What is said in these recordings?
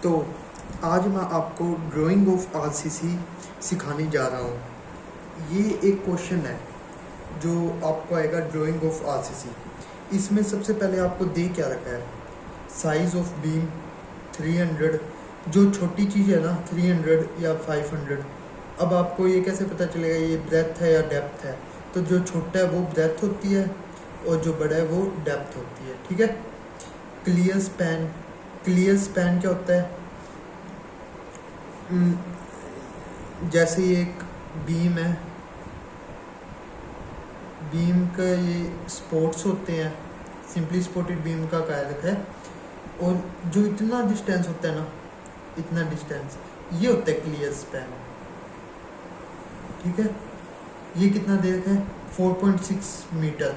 तो आज मैं आपको ड्राइंग ऑफ आरसीसी सिखाने जा रहा हूँ। ये एक क्वेश्चन है जो आपको आएगा ड्राइंग ऑफ आरसीसी। इसमें सबसे पहले आपको दे क्या रखा है, साइज ऑफ बीम 300, जो छोटी चीज़ है ना 300 या 500। अब आपको ये कैसे पता चलेगा ये ब्रेथ है या डेप्थ है? तो जो छोटा है वो ब्रेथ होती है और जो बड़ा है वो डेप्थ होती है, ठीक है। क्लियर स्पैन, क्लियर स्पैन क्या होता है? जैसे ये एक बीम है, बीम का ये स्पोर्ट्स होते हैं, सिंपली स्पोर्टेड बीम का कारक है, और जो इतना डिस्टेंस होता है ना, इतना डिस्टेंस, ये होता है क्लियर स्पैन, ठीक है। ये कितना दे रखा है? 4.6 मीटर।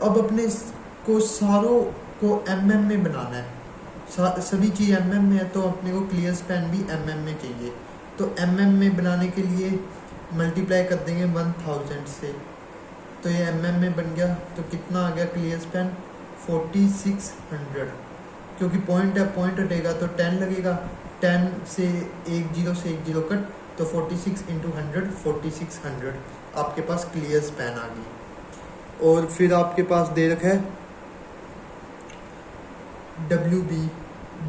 अब अपने को सारों को mm में बनाना है, सभी चीज़ mm में है, तो अपने को क्लियर स्पैन भी mm में चाहिए। तो mm में बनाने के लिए मल्टीप्लाई कर देंगे 1000 से, तो ये mm में बन गया। तो कितना आ गया क्लियर स्पैन? 4600। क्योंकि पॉइंट है, पॉइंट हटेगा तो 10 लगेगा, 10 से एक जीरो कट, तो 46 × 100 4600 आपके पास क्लियर स्पैन आ गई। और फिर आपके पास दे रखा है WB,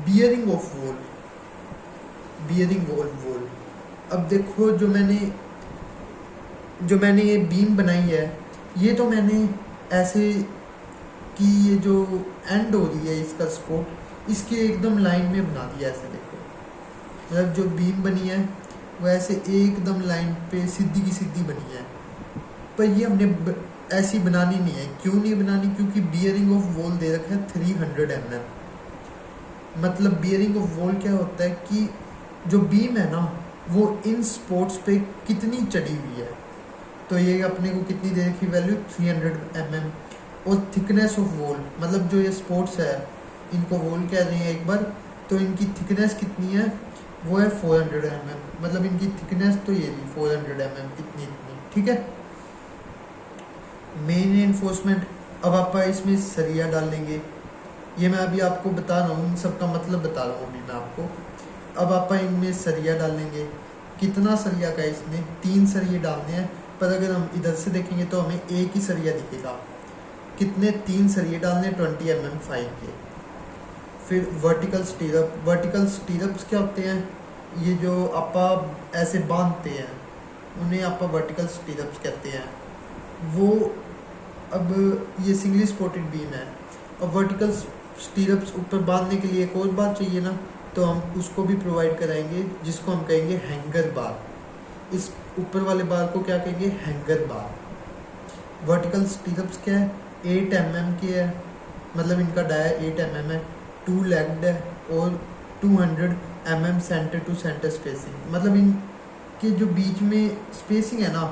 bearing of wall, bearing wall. अब देखो जो मैंने ये बीम बनाई है, ये तो मैंने ऐसे कि ये जो एंड हो रही है इसका सपोर्ट, इसके एकदम लाइन में बना दिया ऐसे। देखो मतलब जो बीम बनी है वो ऐसे एकदम लाइन पे सीधी की सीधी बनी है, पर ये हमने ऐसी बनानी नहीं है। क्यों नहीं बनानी? क्योंकि बियरिंग ऑफ वॉल दे रखा है 300 mm। मतलब बियरिंग ऑफ वॉल क्या होता है कि जो बीम है ना वो इन स्पोर्ट्स पे कितनी चढ़ी हुई है। तो ये अपने को कितनी दे रखी वैल्यू? 300 mm। और थिकनेस ऑफ वॉल, मतलब जो ये स्पोर्ट्स है इनको वॉल कह रहे हैं एक बार, तो इनकी थिकनेस कितनी है? वो है 400 mm। मतलब इनकी थिकनेस तो ये थी 400 mm, इतनी, ठीक है। मेन एनफोर्समेंट, अब आप इसमें सरिया डाल लेंगे। ये मैं अभी आपको बता रहा हूँ, इन सबका मतलब बता रहा हूँ अभी मैं आपको। अब आप इनमें सरिया डाल लेंगे। कितना सरिया का? इसमें 3 सरिये डालने हैं, पर अगर हम इधर से देखेंगे तो हमें एक ही सरिया दिखेगा। कितने? 3 सरिये डालने 20 mm 5 के। फिर वर्टिकल स्टीरअप, वर्टिकल स्टीरअप्स क्या होते हैं? ये जो आप ऐसे बांधते हैं उन्हें आप वर्टिकल स्टीरअप्स कहते हैं। वो अब ये सिंगली सपोर्टेड बीम है, और वर्टिकल स्टीरअप्स ऊपर बांधने के लिए एक और बार चाहिए ना, तो हम उसको भी प्रोवाइड कराएंगे, जिसको हम कहेंगे हैंगर बार। इस ऊपर वाले बार को क्या कहेंगे? हैंगर बार। वर्टिकल स्टीरअप्स क्या है? 8 mm के है, मतलब इनका डाया 8 mm है, 2 लेग्ड है, और 200 mm centre to centre spacing. मतलब इनके जो बीच में स्पेसिंग है ना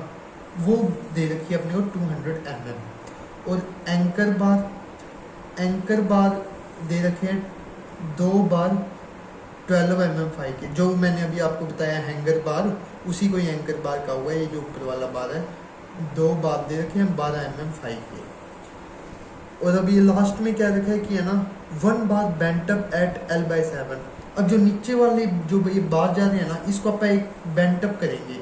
वो दे रखी है अपने को 200 mm। और एंकर बार दे रखे हैं 2 बार 12 mm 5 के, जो मैंने अभी आपको बताया हैंगर बार, उसी को ही एंकर बार का हुआ है। ये जो ऊपर वाला बार है 2 बार दे रखे हैं 12 mm 5 के। और अभी लास्ट में क्या रखा है कि है ना 1 बार बेंट अप एट L/7। अब जो नीचे वाले जो ये बार जा रहे हैं ना, इसको आप एक बेंट अप करेंगे।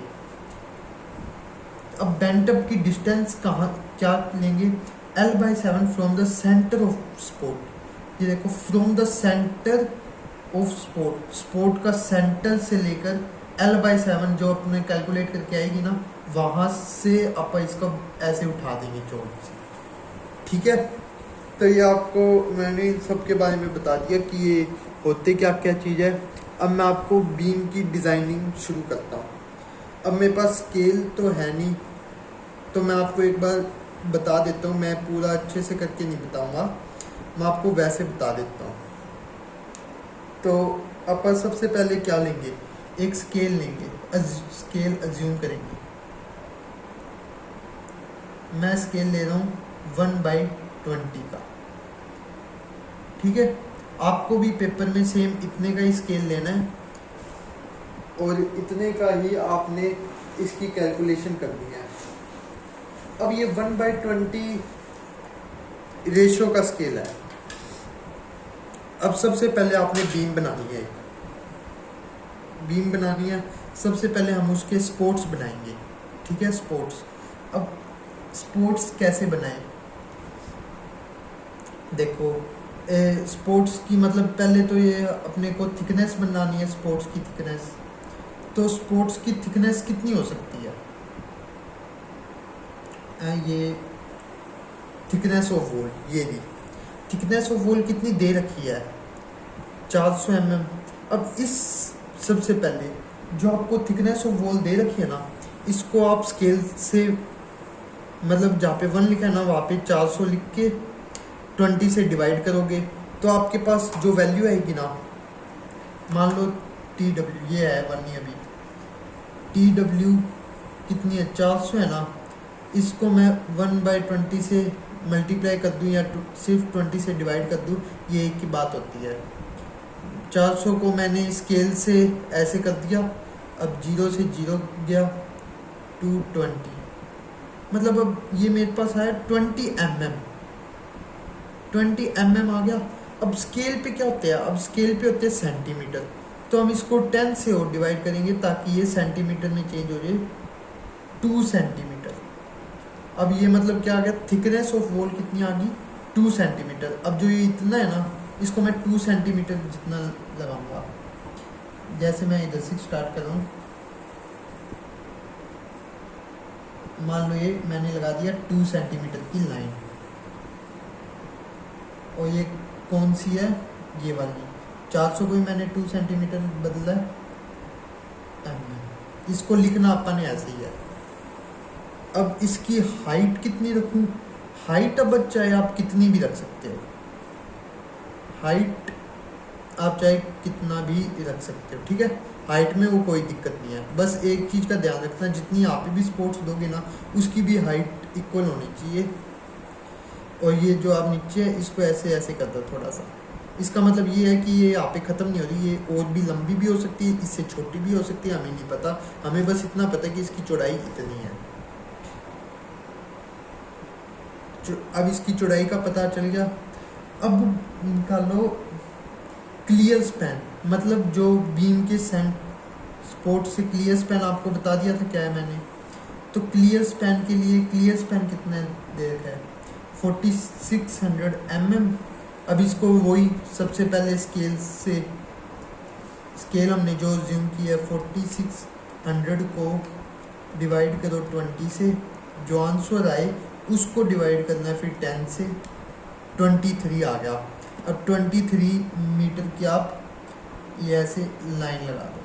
अब बेंट अप की डिस्टेंस कहाँ क्या लेंगे? L/7 from the centre of sport. ये देखो, from the centre of sport, sport का सेंटर से लेकर L/7 जो अपने कैलकुलेट करके आएगी ना, वहाँ से आप इसको ऐसे उठा देंगे चौक से, ठीक है। तो ये आपको मैंने सबके बारे में बता दिया कि ये होते क्या क्या चीज़ है। अब मैं आपको बीम की डिज़ाइनिंग शुरू करता हूँ। अब मेरे पास स्केल तो है नहीं, तो मैं आपको एक बार बता देता हूँ। मैं पूरा अच्छे से करके नहीं बताऊँगा, मैं आपको वैसे बता देता हूँ। तो अपन सबसे पहले क्या लेंगे? एक स्केल लेंगे, स्केल अज्यूम करेंगे। मैं स्केल ले रहा हूँ 1/20 का, ठीक है। आपको भी पेपर में सेम इतने का ही स्केल लेना है, और इतने का ही आपने इसकी कैलकुलेशन करनी है। अब ये 1/20 रेशो का स्केल है। अब सबसे पहले आपने बीम बनानी है। बीम बनानी है, सबसे पहले हम उसके स्पोर्ट्स बनाएंगे। ठीक है, स्पोर्ट्स। अब स्पोर्ट्स कैसे बनाएं? देखो, स्पोर्ट्स की मतलब पहले तो ये अपने को थिकनेस बनानी है, स्पोर्ट्स की थिकनेस। तो स्पोर्ट्स की थिकनेस कितनी हो सकती है? ये थिकनेस ऑफ वॉल, ये भी थिकनेस ऑफ वॉल कितनी दे रखी है? 400 mm। अब इस सबसे पहले जो आपको थिकनेस ऑफ वॉल दे रखी है ना, इसको आप स्केल से मतलब जहाँ पे 1 लिखा है ना, वहाँ पे 400 लिख के 20 से डिवाइड करोगे तो आपके पास जो वैल्यू आएगी ना, मान लो TW ये है 1 ही अभी, TW कितनी है? 400 है ना, इसको मैं 1/20 से मल्टीप्लाई कर दूँ या सिर्फ 20 से डिवाइड कर दूँ, ये एक ही बात होती है। 400 को मैंने स्केल से ऐसे कर दिया, अब 0 से 0 गया 220, मतलब अब ये मेरे पास आया 20 mm। 20 mm आ गया। अब स्केल पे क्या होते हैं? अब स्केल पे होते हैं सेंटीमीटर, तो हम इसको 10 से और डिवाइड करेंगे ताकि ये सेंटीमीटर में चेंज हो जाए, 2 सेंटीमीटर। अब ये मतलब क्या आ गया? थिकनेस ऑफ वॉल कितनी आ गई? 2 सेंटीमीटर। अब जो ये इतना है ना, इसको मैं 2 सेंटीमीटर जितना लगाऊंगा। जैसे मैं इधर से स्टार्ट कर रहा हूँ, मान लो ये मैंने लगा दिया 2 सेंटीमीटर की लाइन, और ये कौन सी है? ये वाली 400 को ही मैंने 2 सेंटीमीटर बदला है mm। इसको लिखना अपन ने ऐसे ही है। अब इसकी हाइट कितनी रखूं? हाइट अब चाहे आप कितनी भी रख सकते हो, हाइट आप चाहे कितना भी रख सकते हो। ठीक है, हाइट में वो कोई दिक्कत नहीं है। बस एक चीज़ का ध्यान रखना, जितनी आप भी स्पोर्ट्स दोगे ना, उसकी भी हाइट इक्वल होनी चाहिए। और ये जो आप नीचे है, इसको ऐसे ऐसे कर दो थोड़ा सा। इसका मतलब ये है कि ये यहाँ पे ख़त्म नहीं हो रही, ये और भी लंबी भी हो सकती है, इससे छोटी भी हो सकती है, हमें नहीं पता। हमें बस इतना पता है कि इसकी चौड़ाई इतनी है। अब इसकी चौड़ाई का पता चल गया। अब निकालो क्लियर स्पैन, मतलब जो बीम के स्पोर्ट से क्लियर स्पैन आपको बता दिया था क्या है मैंने। तो क्लियर स्पैन के लिए क्लियर स्पैन कितने दे रखा है? 4600 mm। अब इसको वही सबसे पहले स्केल से, स्केल हमने जो ज्यूम किया 4600 को डिवाइड करो 20 से, जो आंसर आए उसको डिवाइड करना है फिर 10 से, 23 आ गया। अब 23 मीटर की आप ये ऐसे लाइन लगा दो,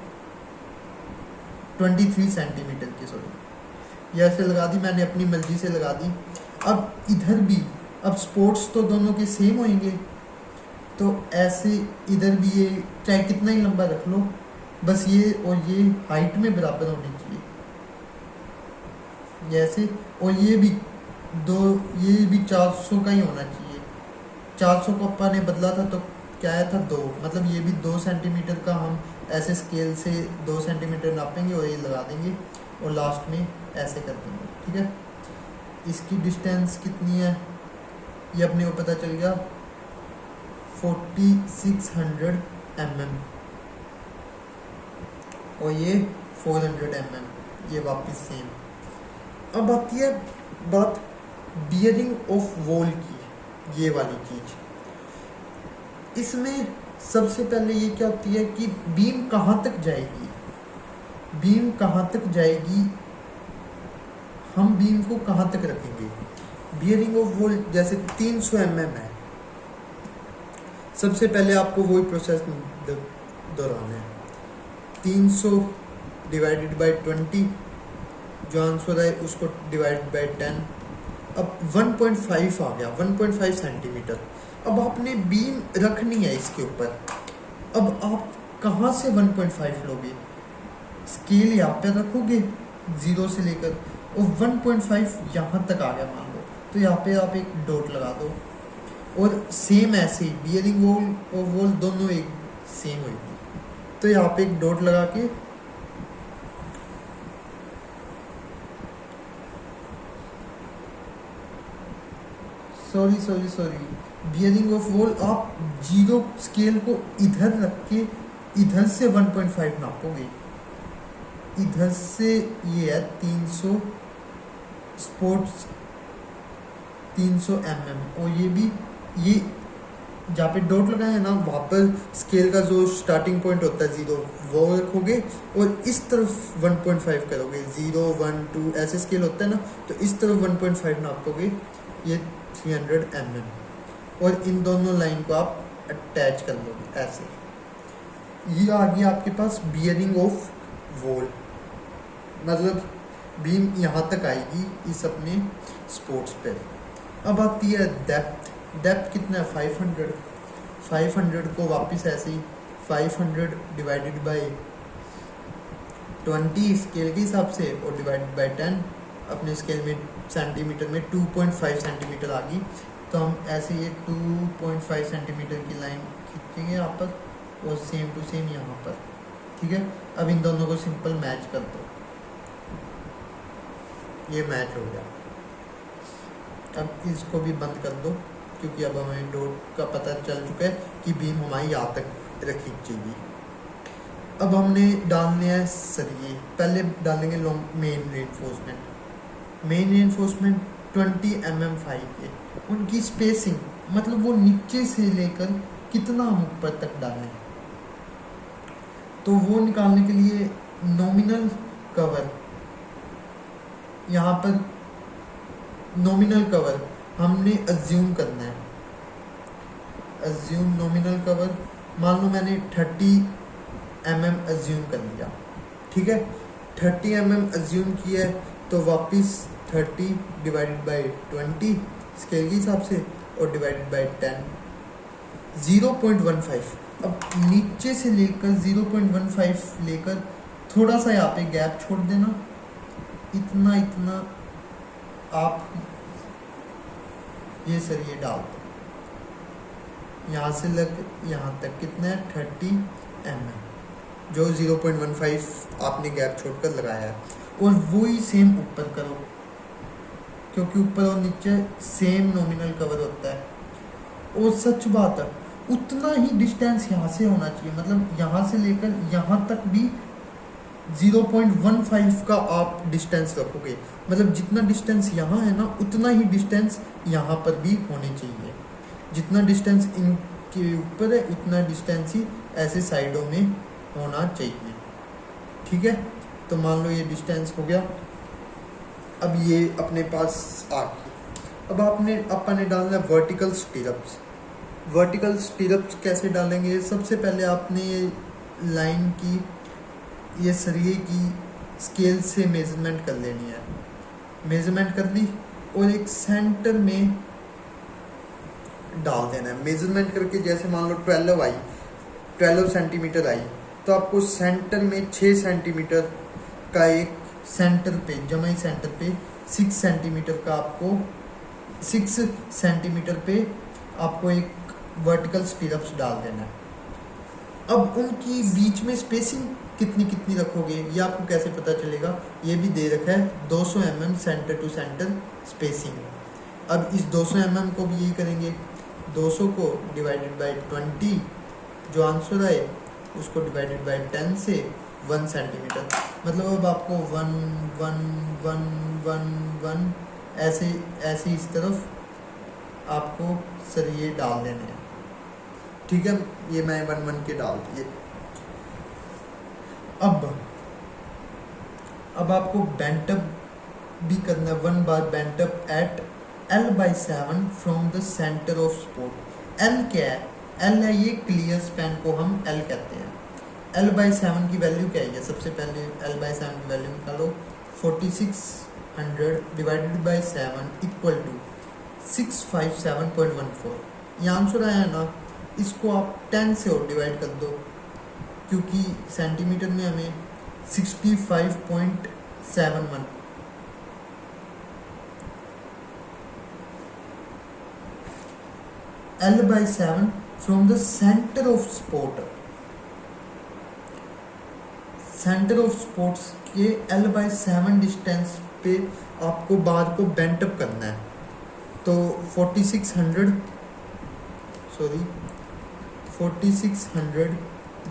23 सेंटीमीटर की, सॉरी, ये ऐसे लगा दी मैंने, अपनी मर्जी से लगा दी। अब इधर भी, अब स्पोर्ट्स तो दोनों के सेम होंगे, तो ऐसे इधर भी ये चाहे कितना ही लंबा रख लो, बस ये और ये हाइट में बराबर होनी चाहिए जैसे। और ये भी ये भी 400 का ही होना चाहिए। 400 को अपा ने बदला था तो क्या आया था? 2, मतलब ये भी 2 सेंटीमीटर का हम ऐसे स्केल से 2 सेंटीमीटर नापेंगे और ये लगा देंगे और लास्ट में ऐसे कर देंगे। ठीक है, इसकी डिस्टेंस कितनी है ये अपने को पता चल गया, 4600 mm, और ये 400 mm, ये वापस सेम। अब आती है बात बियरिंग ऑफ वॉल की, ये वाली चीज। इसमें सबसे पहले ये क्या होती है कि बीम कहाँ तक जाएगी, बीम कहाँ तक जाएगी, हम बीम को कहाँ तक रखेंगे। बियरिंग ऑफ वॉल जैसे 300 mm है, सबसे पहले आपको वही प्रोसेस दोहराना है। 300 डिवाइडेड बाई 20, जो आंसर है उसको डिवाइड बाई 10। अब 1.5 आ गया, 1.5 सेंटीमीटर। अब आपने बीम रखनी है इसके ऊपर, अब आप कहाँ से 1.5 लोगे? स्केल यहाँ पे रखोगे 0 से लेकर, और 1.5 यहाँ तक आ गया मान लो, तो यहाँ पे आप एक डॉट लगा दो। और सेम ऐसे ही बियरिंग वॉल और वॉल दोनों एक सेम होगी, तो यहाँ पे एक डॉट लगा के सॉरी बियरिंग ऑफ वॉल आप 0 स्केल को इधर रख के इधर से 1.5 नापोगे, इधर से ये है 300 स्पोर्ट्स 300 mm, और ये भी ये जहाँ पे डॉट लगाए हैं ना वहाँ पर स्केल का जो स्टार्टिंग पॉइंट होता है 0 वो रखोगे, और इस तरफ 1.5 करोगे, 0 1 2 ऐसे स्केल होता है ना, तो इस तरफ 1.5 नापोगे, ये 300 mm, और इन दोनों लाइन को आप अटैच कर लोगे ऐसे। ये आ गया आपके पास बियरिंग ऑफ वॉल, मतलब बीम यहाँ तक आएगी इस अपने स्पोर्ट्स पे। अब आती है डेप्थ। डेप्थ कितना है 500, 500 को वापस ऐसे ही 500 डिवाइडेड बाय 20 स्केल के हिसाब से, और डिवाइडेड बाय 10 अपने स्केल में सेंटीमीटर में 2.5 सेंटीमीटर आ गई, तो हम ऐसे ये 2.5 सेंटीमीटर की लाइन खींचेंगे यहाँ पर, और सेम टू सेम यहाँ पर, ठीक है। अब इन दोनों को सिंपल मैच कर दो, ये मैच हो गया। अब इसको भी बंद कर दो, क्योंकि अब हमें डॉट का पता चल चुका है कि बीम हमारी यहाँ तक रखी चाहिए। अब हमने डालने हैं सरिये, पहले डालेंगे main reinforcement. Main reinforcement 20 mm 5 के, उनकी स्पेसिंग मतलब वो नीचे से लेकर कितना हम ऊपर तक डालें, तो वो निकालने के लिए नॉमिनल कवर, यहाँ पर नॉमिनल कवर हमने अज्यूम करना है। अज्यूम नॉमिनल कवर, मान लो मैंने 30 mm अज्यूम कर लिया, ठीक है। 30 mm अज्यूम किया है, तो वापस 30 डिवाइडेड बाय 20 स्केल के हिसाब से, और डिवाइडेड बाय 10 0.15। अब नीचे से लेकर 0.15 लेकर थोड़ा सा यहाँ पे गैप छोड़ देना, इतना इतना आप ये सरिये डाल दो, यहाँ से लग यहाँ तक कितना है 30 mm, जो 0.15 आपने गैप छोड़कर लगाया है, और वही सेम ऊपर करो, क्योंकि ऊपर और नीचे सेम नॉमिनल कवर होता है। और सच बात है, उतना ही डिस्टेंस यहाँ से होना चाहिए, मतलब यहाँ से लेकर यहाँ तक भी 0.15 का आप डिस्टेंस रखोगे, मतलब जितना डिस्टेंस यहाँ है ना उतना ही डिस्टेंस यहाँ पर भी होने चाहिए। जितना डिस्टेंस इनके ऊपर है उतना डिस्टेंस ही ऐसे साइडों में होना चाहिए, ठीक है। तो मान लो ये डिस्टेंस हो गया, अब ये अपने पास आ गई। अब अपन ने डालना है वर्टिकल स्टीरअप्स। वर्टिकल स्टीरअप्स कैसे डालेंगे? सबसे पहले आपने ये लाइन की, ये सरिये की स्केल से मेजरमेंट कर लेनी है। मेजरमेंट कर ली और एक सेंटर में डाल देना है। मेजरमेंट करके जैसे मान लो 12 सेंटीमीटर आई, तो आपको सेंटर में 6 सेंटीमीटर का एक सेंटर पे, जमाई सेंटर पे 6 सेंटीमीटर का आपको 6 सेंटीमीटर पे आपको एक वर्टिकल स्टीरअप्स डाल देना है। अब उनकी बीच में स्पेसिंग कितनी कितनी रखोगे ये आपको कैसे पता चलेगा? ये भी दे रखा है 200 mm centre to centre spacing. अब इस 200 mm को भी यही करेंगे, 200 को डिवाइडेड बाय 20 जो आंसर आए उसको डिवाइडेड बाय 10 से 1 सेंटीमीटर, मतलब अब आपको 1 1 1 1 1 ऐसे इस तरफ आपको सरिये डाल देने हैं, ठीक है। ये मैं 1 1 के डाल दिए। अब आपको बेंटअप भी करना है। 1 बार bent up at L/7 from the centre of support. L क्या है? L है ये क्लियर स्पैन को हम L कहते हैं। L/7 की वैल्यू क्या है? सबसे पहले L/7 की वैल्यू निकालो। 4600 डिवाइडेड बाई 7 इक्वल टू 657.14। ये आंसर आया ना, इसको आप 10 से और डिवाइड कर दो, क्योंकि सेंटीमीटर में हमें 65.71 L/7 from the centre of support. Centre of supports के L/7 डिस्टेंस पे आपको बार को बेंटअप करना है। तो 4600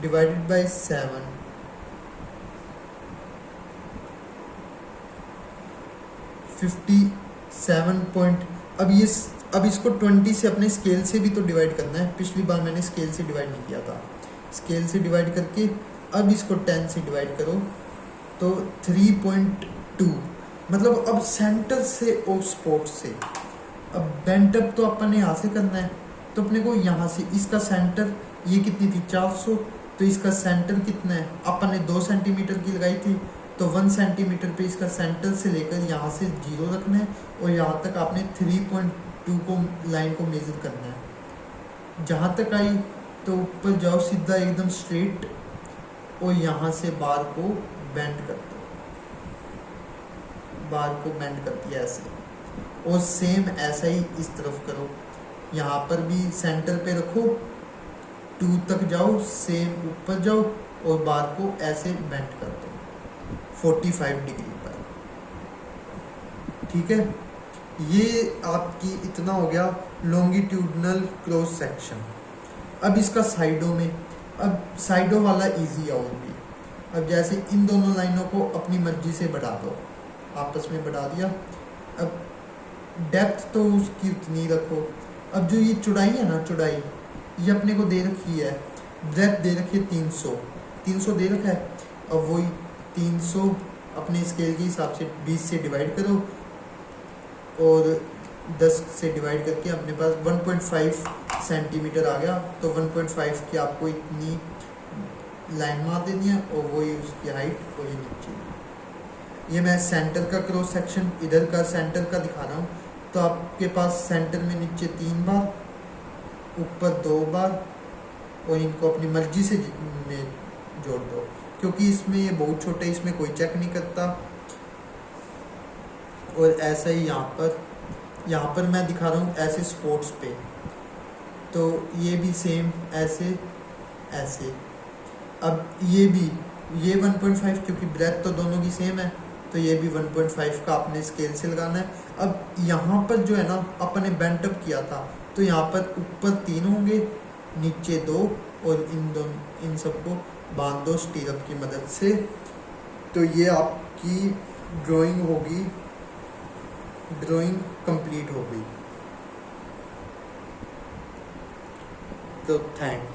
डिवाइडेड बाय 7 57 पॉइंट। अब इसको 20 से अपने स्केल से भी तो डिवाइड करना है। पिछली बार मैंने स्केल से डिवाइड नहीं किया था। स्केल से डिवाइड करके अब इसको 10 से डिवाइड करो तो 3.2। मतलब अब सेंटर से ऑफ स्पॉट से, अब बेंट अप तो अपन ने यहाँ से करना है, तो अपने को यहाँ से इसका सेंटर, ये कितनी थी 400, तो इसका सेंटर कितना है, अपन ने 2 सेंटीमीटर की लगाई थी, तो 1 सेंटीमीटर पे इसका सेंटर से लेकर यहाँ से 0 रखना है और यहाँ तक आपने 3.2 को लाइन को मेजर करना है। जहाँ तक आई तो ऊपर जाओ सीधा एकदम स्ट्रेट और यहाँ से बार को बेंड कर दो, बार को बेंड कर दिया ऐसे। और सेम ऐसा ही इस तरफ करो, यहाँ पर भी सेंटर पे रखो, 2 तक जाओ, सेम ऊपर जाओ और बार को ऐसे बेंड कर दो 45 डिग्री पर। ठीक है, ये आपकी इतना हो गया लॉन्गिट्यूडनल क्रॉस सेक्शन। अब इसका साइडों में, अब साइडों वाला इजी है और भी। अब जैसे इन दोनों लाइनों को अपनी मर्जी से बढ़ा दो, आपस में बढ़ा दिया। अब डेप्थ तो उसकी उतनी रखो। अब जो ये चौड़ाई है ना, चौड़ाई ये अपने को दे रखी है, ब्रेथ दे रखी है 300 दे रखा है। अब वही 300 अपने स्केल के हिसाब से 20 से डिवाइड करो और 10 से डिवाइड करके अपने पास 1.5 सेंटीमीटर आ गया। तो 1.5 की आपको इतनी लाइन मार देनी है और वही उसकी हाइट और ये नीचे। ये मैं सेंटर का क्रॉस सेक्शन, इधर का सेंटर का दिखा रहा हूँ। तो आपके पास सेंटर में नीचे 3 बार, ऊपर 2 बार, और इनको अपनी मर्जी से जोड़ दो, क्योंकि इसमें ये बहुत छोटा है, इसमें कोई चेक नहीं करता। और ऐसा ही यहाँ पर मैं दिखा रहा हूँ ऐसे स्पॉट्स पे, तो ये भी सेम ऐसे ऐसे। अब ये भी, ये 1.5 क्योंकि ब्रेथ तो दोनों की सेम है, तो ये भी 1.5 का आपने स्केल से लगाना है। अब यहाँ पर जो है ना, अपने बेंट अप किया था, तो यहाँ पर ऊपर 3 होंगे, नीचे 2, और इन सबको बांध दो स्टीरअप की मदद से। तो ये आपकी ड्राइंग होगी, ड्राइंग कंप्लीट हो गई। तो थैंक्स।